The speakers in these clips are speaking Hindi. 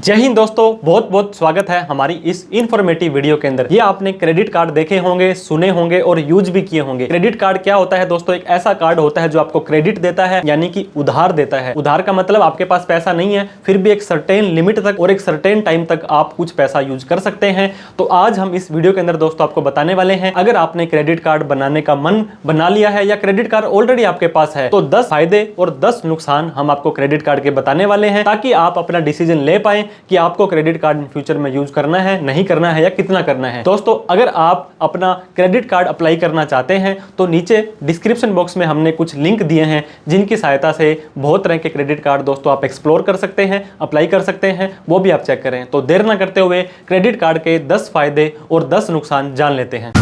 जय हिंद दोस्तों, बहुत बहुत स्वागत है हमारी इस इन्फॉर्मेटिव वीडियो के अंदर। ये आपने क्रेडिट कार्ड देखे होंगे, सुने होंगे और यूज भी किए होंगे। क्रेडिट कार्ड क्या होता है दोस्तों? एक ऐसा कार्ड होता है जो आपको क्रेडिट देता है, यानी कि उधार देता है। उधार का मतलब आपके पास पैसा नहीं है, फिर भी एक सर्टेन लिमिट तक और एक सर्टेन टाइम तक आप कुछ पैसा यूज कर सकते हैं। तो आज हम इस वीडियो के अंदर दोस्तों आपको बताने वाले हैं, अगर आपने क्रेडिट कार्ड बनाने का मन बना लिया है या क्रेडिट कार्ड ऑलरेडी आपके पास है, तो 10 फायदे और 10 नुकसान हम आपको क्रेडिट कार्ड के बताने वाले हैं, ताकि आप अपना डिसीजन ले पाए कि आपको क्रेडिट कार्ड इन फ्यूचर में यूज करना है, नहीं करना है या कितना करना है। दोस्तों, अगर आप अपना क्रेडिट कार्ड अप्लाई करना चाहते हैं तो नीचे डिस्क्रिप्शन बॉक्स में हमने कुछ लिंक दिए हैं, जिनकी सहायता से बहुत तरह के क्रेडिट कार्ड दोस्तों आप एक्सप्लोर कर सकते हैं, अप्लाई कर सकते हैं, वो भी आप चेक करें। तो देर ना करते हुए क्रेडिट कार्ड के 10 फायदे और 10 नुकसान जान लेते हैं।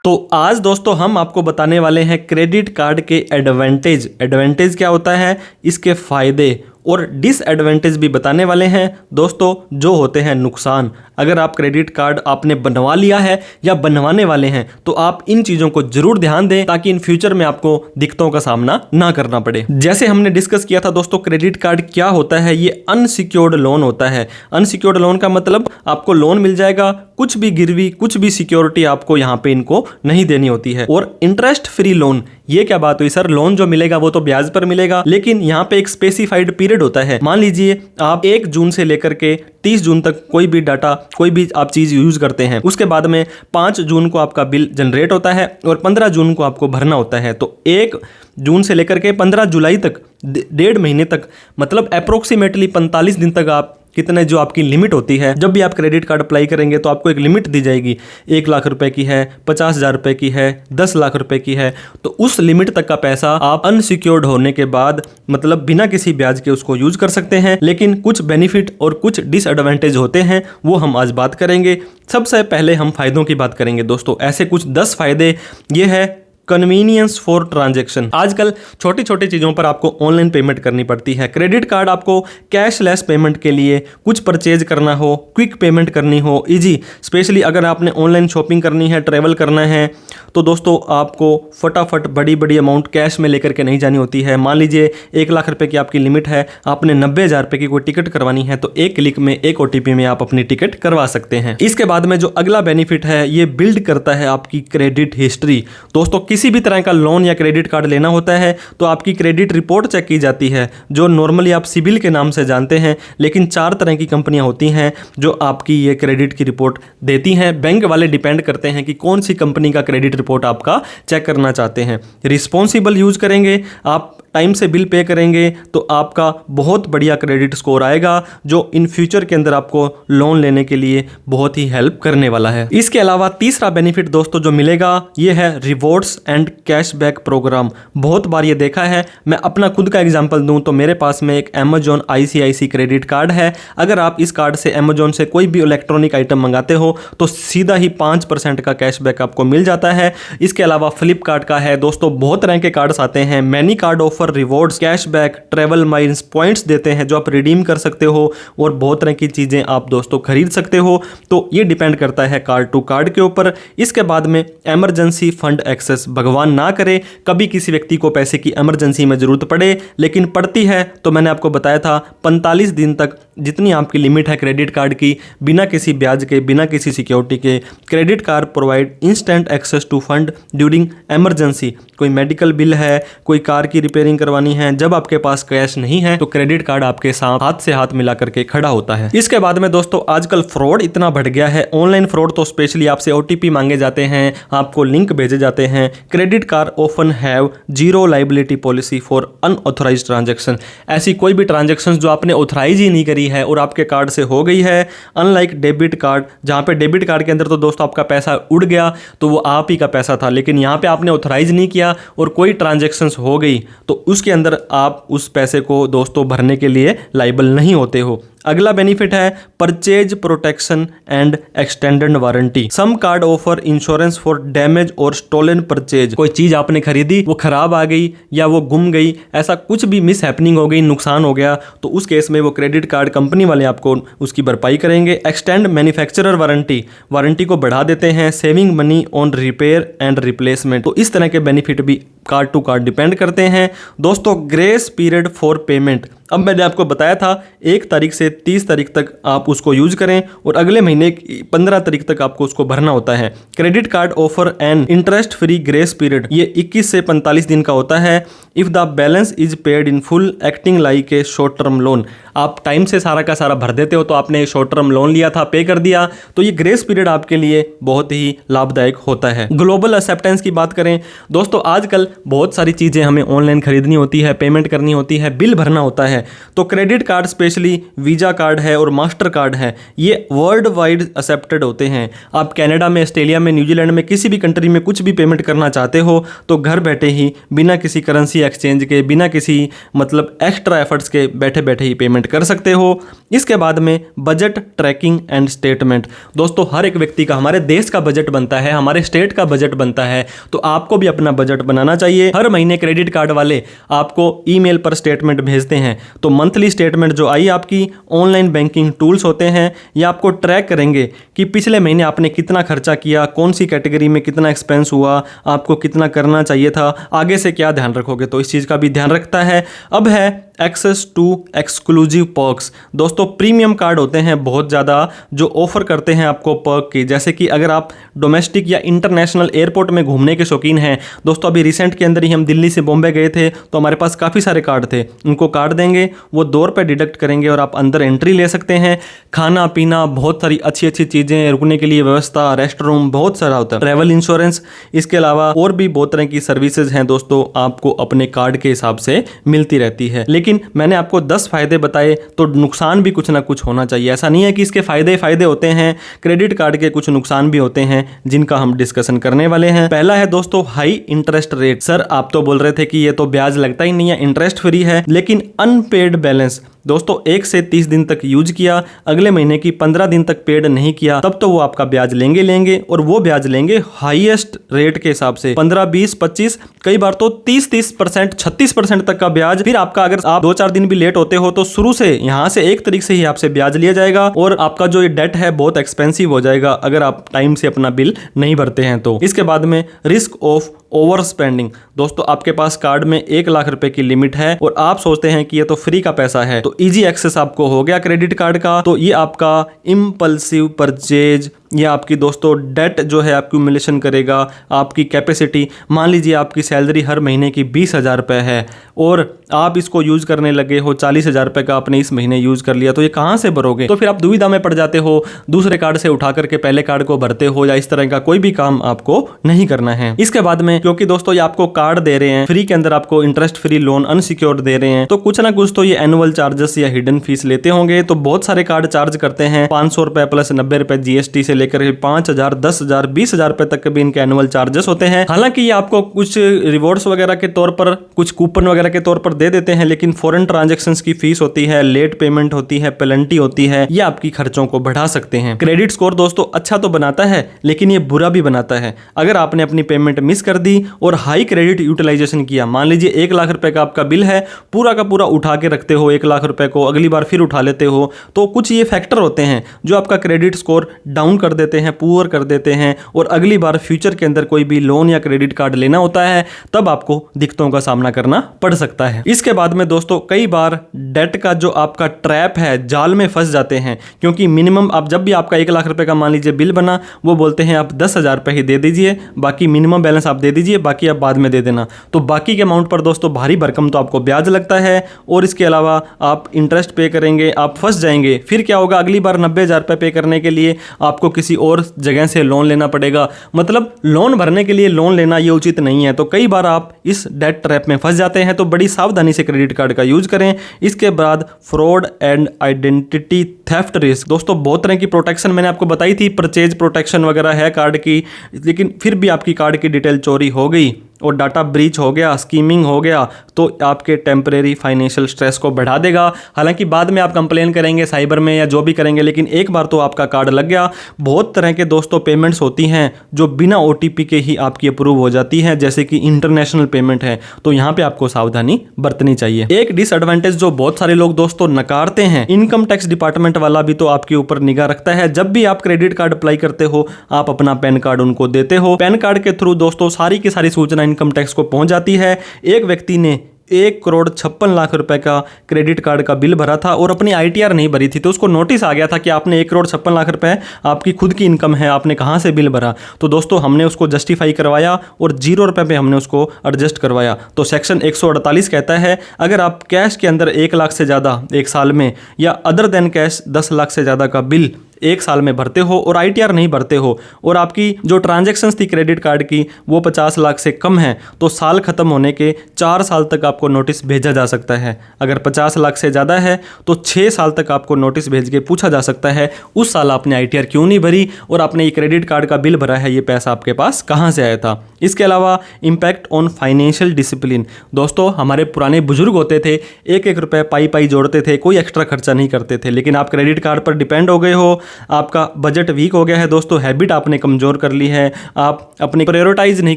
तो आज दोस्तों हम आपको बताने वाले हैं क्रेडिट कार्ड के एडवांटेज क्या होता है, इसके फायदे और डिसएडवांटेज भी बताने वाले हैं दोस्तों, जो होते हैं नुकसान। अगर आप क्रेडिट कार्ड आपने बनवा लिया है या बनवाने वाले हैं तो आप इन चीज़ों को जरूर ध्यान दें, ताकि इन फ्यूचर में आपको दिक्कतों का सामना ना करना पड़े। जैसे हमने डिस्कस किया था दोस्तों, क्रेडिट कार्ड क्या होता है? ये अनसिक्योर्ड लोन होता है। अनसिक्योर्ड लोन का मतलब आपको लोन मिल जाएगा, कुछ भी गिरवी, कुछ भी सिक्योरिटी आपको यहाँ पे इनको नहीं देनी होती है। और इंटरेस्ट फ्री लोन, ये क्या बात हुई सर? लोन जो मिलेगा वो तो ब्याज पर मिलेगा, लेकिन यहाँ पे एक स्पेसिफाइड पीरियड होता है। मान लीजिए आप 1 जून से लेकर के 30 जून तक कोई भी डाटा, कोई भी आप चीज यूज करते हैं, उसके बाद में 5 जून को आपका बिल जनरेट होता है और 15 जून को आपको भरना होता है। तो 1 जून से लेकर के 15 जुलाई तक, 1.5 महीने तक, मतलब अप्रोक्सीमेटली 45 दिन तक आप कितने, जो आपकी लिमिट होती है, जब भी आप क्रेडिट कार्ड अप्लाई करेंगे तो आपको एक लिमिट दी जाएगी। 1 लाख रुपए की है, 50,000 रुपए की है, 10 लाख रुपए की है। तो उस लिमिट तक का पैसा आप अनसिक्योर्ड होने के बाद, मतलब बिना किसी ब्याज के, उसको यूज कर सकते हैं। लेकिन कुछ बेनिफिट और कुछ डिसएडवांटेज होते हैं, वो हम आज बात करेंगे। सबसे पहले हम फायदों की बात करेंगे दोस्तों। ऐसे कुछ 10 फायदे ये है। कन्वीनियंस फॉर ट्रांजैक्शन, आजकल छोटी छोटी चीज़ों पर आपको ऑनलाइन पेमेंट करनी पड़ती है। क्रेडिट कार्ड आपको कैशलेस पेमेंट के लिए, कुछ परचेज करना हो, क्विक पेमेंट करनी हो, इजी, स्पेशली अगर आपने ऑनलाइन शॉपिंग करनी है, ट्रैवल करना है, तो दोस्तों आपको फटाफट बड़ी बड़ी अमाउंट कैश में लेकर के नहीं जानी होती है। मान लीजिए 1 लाख रुपए की आपकी लिमिट है, आपने 90,000 रुपए की कोई टिकट करवानी है, तो 1 क्लिक में, 1 OTP में आप अपनी टिकट करवा सकते हैं। इसके बाद में जो अगला बेनिफिट है, ये बिल्ड करता है आपकी क्रेडिट हिस्ट्री। दोस्तों, किसी भी तरह का लोन या क्रेडिट कार्ड लेना होता है तो आपकी क्रेडिट रिपोर्ट चेक की जाती है, जो नॉर्मली आप सिबिल के नाम से जानते हैं। लेकिन 4 तरह की कंपनियां होती हैं जो आपकी ये क्रेडिट की रिपोर्ट देती हैं। बैंक वाले डिपेंड करते हैं कि कौन सी कंपनी का क्रेडिट रिपोर्ट आपका चेक करना चाहते हैं। रिस्पॉन्सिबल यूज करेंगे आप, टाइम से बिल पे करेंगे, तो आपका बहुत बढ़िया क्रेडिट स्कोर आएगा, जो इन फ्यूचर के अंदर आपको लोन लेने के लिए बहुत ही हेल्प करने वाला है। इसके अलावा तीसरा बेनिफिट दोस्तों जो मिलेगा, ये है रिवॉर्ड्स एंड कैशबैक प्रोग्राम। बहुत बार ये देखा है, मैं अपना खुद का एग्जांपल दूं तो मेरे पास में एक Amazon ICIC क्रेडिट कार्ड है। अगर आप इस कार्ड से Amazon से कोई भी इलेक्ट्रॉनिक आइटम मंगाते हो तो सीधा ही 5% का कैशबैक आपको मिल जाता है। इसके अलावा फ्लिपकार्ट का है दोस्तों, बहुत तरह के कार्ड्स आते हैं, many card offer, rewards, cashback, travel miles, points देते हैं जो आप रिडीम कर सकते हो, और बहुत तरह की चीजें आप दोस्तों खरीद सकते हो। तो ये डिपेंड करता है कार्ड टू कार्ड के ऊपर। इसके बाद में इमरजेंसी फंड एक्सेस, भगवान ना करे कभी किसी व्यक्ति को पैसे की इमरजेंसी में जरूरत पड़े, लेकिन पड़ती है तो मैंने आपको बताया था 45 दिन तक जितनी आपकी लिमिट है क्रेडिट कार्ड की, बिना किसी ब्याज के, बिना किसी सिक्योरिटी के, credit card provide instant access to fund during emergency. कोई मेडिकल बिल है, कोई कार की रिपेयरिंग करवानी है, जब आपके पास कैश नहीं है तो क्रेडिट कार्ड आपके साथ हाथ से हाथ मिला करके खड़ा होता है। इसके बाद में दोस्तों आजकल फ्रॉड इतना बढ़ गया है, ऑनलाइन फ्रॉड तो स्पेशली आपसे OTP मांगे जाते हैं, आपको लिंक भेजे जाते हैं। Credit card often have zero liability policy for unauthorised transaction. ऐसी कोई भी ट्रांजैक्शन जो आपने ऑथराइज ही नहीं करी है और आपके कार्ड से हो गई है, अनलाइक डेबिट कार्ड, जहां पे डेबिट कार्ड के अंदर तो दोस्तों आपका पैसा उड़ गया तो वो आप ही का पैसा था, लेकिन यहां पे आपने ऑथराइज नहीं किया और कोई ट्रांजैक्शंस हो गई तो उसके अंदर आप उस पैसे को दोस्तों भरने के लिए लाइबल नहीं होते हो। अगला बेनिफिट है purchase protection and extended warranty. Some card offer insurance for damage और स्टोलन परचेज। कोई चीज आपने खरीदी, वो खराब आ गई या वो गुम गई, ऐसा कुछ भी मिस हैपनिंग हो गई, नुकसान हो गया, तो उस केस में वो क्रेडिट कार्ड कंपनी वाले आपको उसकी भरपाई करेंगे। एक्सटेंड मैन्युफैक्चरर वारंटी, वारंटी को बढ़ा देते हैं। Saving money on repair and replacement. तो इस तरह के बेनिफिट भी कार्ड टू कार्ड डिपेंड करते हैं। दोस्तों ग्रेस पीरियड फॉर पेमेंट, अब मैंने आपको बताया था 1 तारीख से 30 तारीख तक आप उसको यूज करें और अगले महीने 15 तारीख तक आपको उसको भरना होता है। Credit card offer an interest free grace period, ये 21 से 45 दिन का होता है। If the balance is paid in full acting like a short term loan, आप टाइम से सारा का सारा भर देते हो, तो आपने शॉर्ट टर्म लोन लिया था, पे कर दिया, तो ये ग्रेस पीरियड आपके लिए बहुत ही लाभदायक होता है। ग्लोबल एक्सेप्टेंस की बात करें दोस्तों, आजकल बहुत सारी चीजें हमें ऑनलाइन खरीदनी होती है, पेमेंट करनी होती है, बिल भरना होता है, तो credit card specially visa card है और मास्टर कार्ड है, ये वर्ल्ड वाइड एक्सेप्टेड होते हैं। आप कनाडा में, ऑस्ट्रेलिया में, न्यूजीलैंड में, किसी भी कंट्री में कुछ भी पेमेंट करना चाहते हो तो घर बैठे ही बिना किसी करेंसी एक्सचेंज के, बिना किसी मतलब एक्स्ट्रा एफर्ट्स के बैठे बैठे ही पेमेंट कर सकते हो। इसके बाद में बजट ट्रैकिंग एंड स्टेटमेंट। दोस्तों हर एक व्यक्ति का, हमारे देश का बजट बनता है, हमारे स्टेट का बजट बनता है, तो आपको भी अपना बजट बनाना चाहिए। हर महीने क्रेडिट कार्ड वाले आपको ईमेल पर स्टेटमेंट भेजते हैं, तो मंथली स्टेटमेंट जो आई आपकी ऑनलाइन बैंकिंग टूल्स होते हैं, ये आपको ट्रैक करेंगे कि पिछले महीने आपने कितना खर्चा किया, कौन सी कैटेगरी में कितना एक्सपेंस हुआ, आपको कितना करना चाहिए था, आगे से क्या ध्यान रखोगे, तो इस चीज़ का भी ध्यान रखता है। अब है एक्सेस टू एक्सक्लूसिव पर्क्स। दोस्तों प्रीमियम कार्ड होते हैं बहुत ज़्यादा जो ऑफर करते हैं आपको पर्क की, जैसे कि अगर आप डोमेस्टिक या इंटरनेशनल एयरपोर्ट में घूमने के शौकीन हैं। दोस्तों अभी रिसेंट के अंदर ही हम दिल्ली से बॉम्बे गए थे, तो हमारे पास काफ़ी सारे कार्ड थे, उनको कार्ड देंगे, वो 2 रुपये डिडक्ट करेंगे और आप अंदर एंट्री ले सकते हैं। खाना पीना, बहुत सारी अच्छी अच्छी चीज़ें, रुकने के लिए व्यवस्था, रेस्ट रूम, बहुत सारा होता है। ट्रैवल इंश्योरेंस, इसके अलावा और भी बहुत तरह की सर्विसेज हैं दोस्तों, आपको अपने कार्ड के हिसाब से मिलती रहती है। लेकिन मैंने आपको 10 फायदे बताए, तो नुकसान भी कुछ ना कुछ होना चाहिए। ऐसा नहीं है कि इसके फायदे होते हैं, क्रेडिट कार्ड के कुछ नुकसान भी होते हैं जिनका हम डिस्कशन करने वाले हैं। पहला है दोस्तों हाई इंटरेस्ट रेट। सर आप तो बोल रहे थे कि ये तो ब्याज लगता ही नहीं है, इंटरेस्ट फ्री है, लेकिन अनपेड बैलेंस। दोस्तों 1 से 30 दिन तक यूज किया, अगले महीने की 15 दिन तक पेड नहीं किया, तब तो वो आपका ब्याज लेंगे और वो ब्याज लेंगे हाईएस्ट रेट के हिसाब से 15, 20, 25, कई बार तो 30%, 36% तक का ब्याज। फिर आपका अगर आप 2-4 दिन भी लेट होते हो तो शुरू से यहाँ से 1 तारीख से ही आपसे ब्याज लिया जाएगा और आपका जो ये डेट है बहुत एक्सपेंसिव हो जाएगा अगर आप टाइम से अपना बिल नहीं भरते हैं तो। इसके बाद में रिस्क ऑफ ओवर स्पेंडिंग। दोस्तों आपके पास कार्ड में 1 लाख रुपए की लिमिट है और आप सोचते हैं कि ये तो फ्री का पैसा है, तो इजी एक्सेस आपको हो गया क्रेडिट कार्ड का, तो ये आपका इम्पल्सिव परचेज या आपकी दोस्तों डेट जो है एक्यूमुलेशन करेगा। आपकी कैपेसिटी, मान लीजिए आपकी सैलरी हर महीने की 20,000 रुपये है और आप इसको यूज करने लगे हो, 40,000 रुपये का आपने इस महीने यूज कर लिया, तो ये कहाँ से भरोगे? तो फिर आप दुविधा में पड़ जाते हो, दूसरे कार्ड से उठा करके पहले कार्ड को भरते हो, या इस तरह का कोई भी काम आपको नहीं करना है। इसके बाद में क्योंकि दोस्तों ये आपको कार्ड दे रहे हैं फ्री के अंदर, आपको इंटरेस्ट फ्री लोन अनसिक्योर्ड दे रहे हैं, तो कुछ ना कुछ तो ये एनुअल चार्जेस या हिडन फीस लेते होंगे। तो बहुत सारे कार्ड चार्ज करते हैं 500 रुपए प्लस 90 रुपए जीएसटी से लेकर 5,000, 10,000, 20,000 रुपए तक के भी इनके एनुअल चार्जेस होते हैं। हालांकि ये आपको कुछ रिवॉर्ड्स वगैरह के तौर पर, कुछ कूपन वगैरह के तौर पर दे देते हैं, लेकिन फॉरेन ट्रांजैक्शंस की फीस होती है, लेट पेमेंट होती है, पेनल्टी होती है, ये आपकी खर्चों को बढ़ा सकते हैं। क्रेडिट स्कोर दोस्तों अच्छा तो बनाता है, लेकिन ये बुरा भी बनाता है। अगर आपने अपनी पेमेंट मिस कर दी और हाई क्रेडिट यूटिलाइजेशन किया, मान लीजिए 1 लाख रुपए का आपका बिल है, पूरा का पूरा उठा के रखते हो 1 लाख रुपए को, अगली बार फिर उठा लेते हो, तो कुछ ये फैक्टर होते हैं जो आपका क्रेडिट स्कोर डाउन कर देते हैं, पुअर कर देते हैं, और अगली बार फ्यूचर के अंदर कोई भी लोन या क्रेडिट कार्ड लेना होता है तब आपको दिक्कतों का सामना करना पड़ सकता है। इसके बाद में दोस्तों कई बार डेट का जो आपका ट्रैप है, जाल में फंस जाते हैं, क्योंकि मिनिमम आप जब भी आपका 1 लाख रुपए का मान लीजिए बिल बना, वो बोलते हैं आप 10,000 रुपए ही दे दीजिए, बाकी मिनिमम बैलेंस आप दे दीजिए, बाकी आप बाद में दे देना। तो बाकी के अमाउंट पर दोस्तों भारी भरकम तो आपको ब्याज लगता है, और इसके अलावा आप इंटरेस्ट पे करेंगे, आप फंस जाएंगे। फिर क्या होगा, अगली बार 90,000 रुपए पे करने के लिए आपको किसी और जगह से लोन लेना पड़ेगा। मतलब लोन भरने के लिए लोन लेना ये उचित नहीं है। तो कई बार आप इस डेट ट्रैप में फंस जाते हैं, तो बड़ी सावधानी से क्रेडिट कार्ड का यूज करें। इसके बाद fraud and identity theft risk. दोस्तों बहुत तरह की प्रोटेक्शन मैंने आपको बताई थी, परचेज प्रोटेक्शन वगैरह है कार्ड की, लेकिन फिर भी आपकी कार्ड की डिटेल चोरी हो गई और डाटा ब्रीच हो गया, स्कीमिंग हो गया, तो आपके टेम्परेरी फाइनेंशियल स्ट्रेस को बढ़ा देगा। हालांकि बाद में आप कंप्लेन करेंगे साइबर में या जो भी करेंगे, लेकिन एक बार तो आपका कार्ड लग गया। बहुत तरह के दोस्तों पेमेंट्स होती हैं जो बिना OTP के ही आपकी अप्रूव हो जाती हैं, जैसे कि इंटरनेशनल पेमेंट है, तो यहाँ पे आपको सावधानी बरतनी चाहिए। एक डिसएडवांटेज जो बहुत सारे लोग दोस्तों नकारते हैं, इनकम टैक्स डिपार्टमेंट वाला भी तो आपके ऊपर निगाह रखता है। जब भी आप क्रेडिट कार्ड अप्लाई करते हो, आप अपना पैन कार्ड उनको देते हो। पैन कार्ड के थ्रू दोस्तों सारी की सारी सूचना इनकम टैक्स को पहुंच जाती है। एक व्यक्ति ने 1,56,00,000 रुपए का क्रेडिट कार्ड का बिल भरा था और अपनी ITR नहीं भरी थी, तो उसको नोटिस आ गया था कि आपने 1,56,00,000 रुपए आपकी खुद की इनकम है, आपने कहाँ से बिल भरा। तो दोस्तों हमने उसको जस्टिफाई करवाया और 0 रुपए पे हमने उसको एडजस्ट करवाया। तो सेक्शन 148 कहता है अगर आप कैश के अंदर 1 लाख से ज़्यादा एक साल में या अदर देन कैश 10 लाख से ज़्यादा का बिल एक साल में भरते हो और ITR नहीं भरते हो और आपकी जो ट्रांजैक्शंस थी क्रेडिट कार्ड की वो 50 लाख से कम है, तो साल खत्म होने के 4 साल तक आपको नोटिस भेजा जा सकता है। अगर 50 लाख से ज़्यादा है तो 6 साल तक आपको नोटिस भेज के पूछा जा सकता है उस साल आपने ITR क्यों नहीं भरी और आपने ये क्रेडिट कार्ड का बिल भरा है, ये पैसा आपके पास कहाँ से आया था। इसके अलावा इम्पैक्ट ऑन फाइनेंशियल डिसिप्लिन। दोस्तों हमारे पुराने बुजुर्ग होते थे, 1-1 रुपये पाई जोड़ते थे, कोई एक्स्ट्रा खर्चा नहीं करते थे, लेकिन आप क्रेडिट कार्ड पर डिपेंड हो गए हो, आपका बजट वीक हो गया है दोस्तों, हैबिट आपने कमज़ोर कर ली है, आप अपनी प्रायोरिटाइज नहीं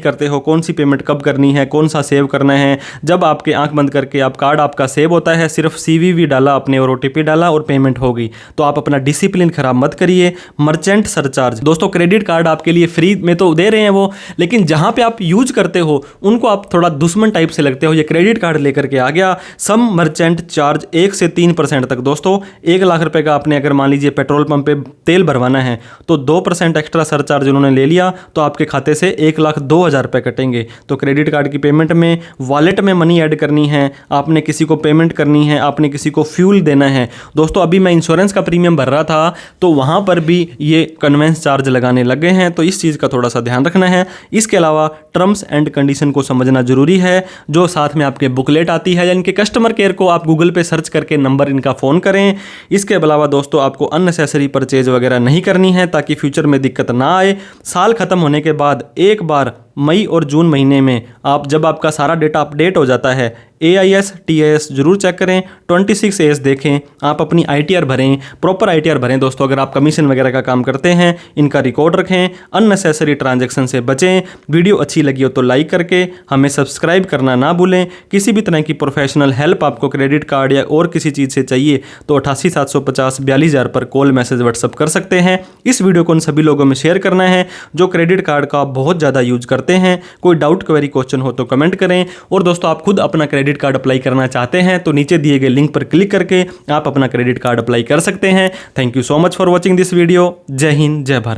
करते हो कौन सी पेमेंट कब करनी है, कौन सा सेव करना है। जब आपके आंख बंद करके आप कार्ड आपका सेव होता है, सिर्फ CVV डाला आपने और OTP डाला और पेमेंट हो गई। तो आप अपना डिसिप्लिन खराब मत करिए। मर्चेंट सरचार्ज, दोस्तों क्रेडिट कार्ड आपके लिए फ्री में तो दे रहे हैं वो, लेकिन जहाँ पे आप यूज करते हो उनको आप थोड़ा दुश्मन टाइप से लगते हो। ये क्रेडिट कार्ड लेकर के आ गया, सम मर्चेंट चार्ज 1 से 3% तक। दोस्तों 1 लाख रुपए का आपने अगर मान लीजिए पेट्रोल पंप पे तेल भरवाना है तो 2% एक्स्ट्रा सरचार्ज उन्होंने ले लिया, तो आपके खाते से 1,02,000 रुपए कटेंगे। तो क्रेडिट कार्ड की पेमेंट में वॉलेट में मनी ऐड करनी है, आपने किसी को पेमेंट करनी है, आपने किसी को फ्यूल देना है। दोस्तों अभी मैं इंश्योरेंस का प्रीमियम भर रहा था तो वहाँ पर भी ये कन्वेंस चार्ज लगाने लग गए हैं, तो इस चीज़ का थोड़ा सा ध्यान रखना है। इसके अलावा टर्म्स एंड कंडीशन को समझना जरूरी है, जो साथ में आपके बुकलेट आती है या इनके कस्टमर केयर को आप गूगल पे सर्च करके नंबर इनका फ़ोन करें। इसके अलावा दोस्तों आपको अननेसेसरी परचेज वगैरह नहीं करनी है ताकि फ्यूचर में दिक्कत ना आए। साल खत्म होने के बाद एक बार मई और जून महीने में आप जब आपका सारा डेटा अपडेट हो जाता है, AIS TIS जरूर चेक करें, 26AS देखें, आप अपनी ITR भरें, प्रॉपर ITR भरें। दोस्तों अगर आप कमीशन वगैरह का काम करते हैं इनका रिकॉर्ड रखें, अननेसेसरी ट्रांजैक्शन से बचें। वीडियो अच्छी लगी हो तो लाइक करके हमें सब्सक्राइब करना ना भूलें। किसी भी तरह की प्रोफेशनल हेल्प आपको क्रेडिट कार्ड या और किसी चीज़ से चाहिए तो 88 750 42,000 पर कॉल मैसेज व्हाट्सअप कर सकते हैं। इस वीडियो को उन सभी लोगों में शेयर करना है जो क्रेडिट कार्ड का बहुत ज़्यादा यूज करते हैं। कोई डाउट क्वेरी क्वेश्चन हो तो कमेंट करें, और दोस्तों आप खुद अपना क्रेडिट कार्ड अप्लाई करना चाहते हैं तो नीचे दिए गए लिंक पर क्लिक करके आप अपना क्रेडिट कार्ड अप्लाई कर सकते हैं। Thank you so much for watching this video. जय हिंद, जय भारत।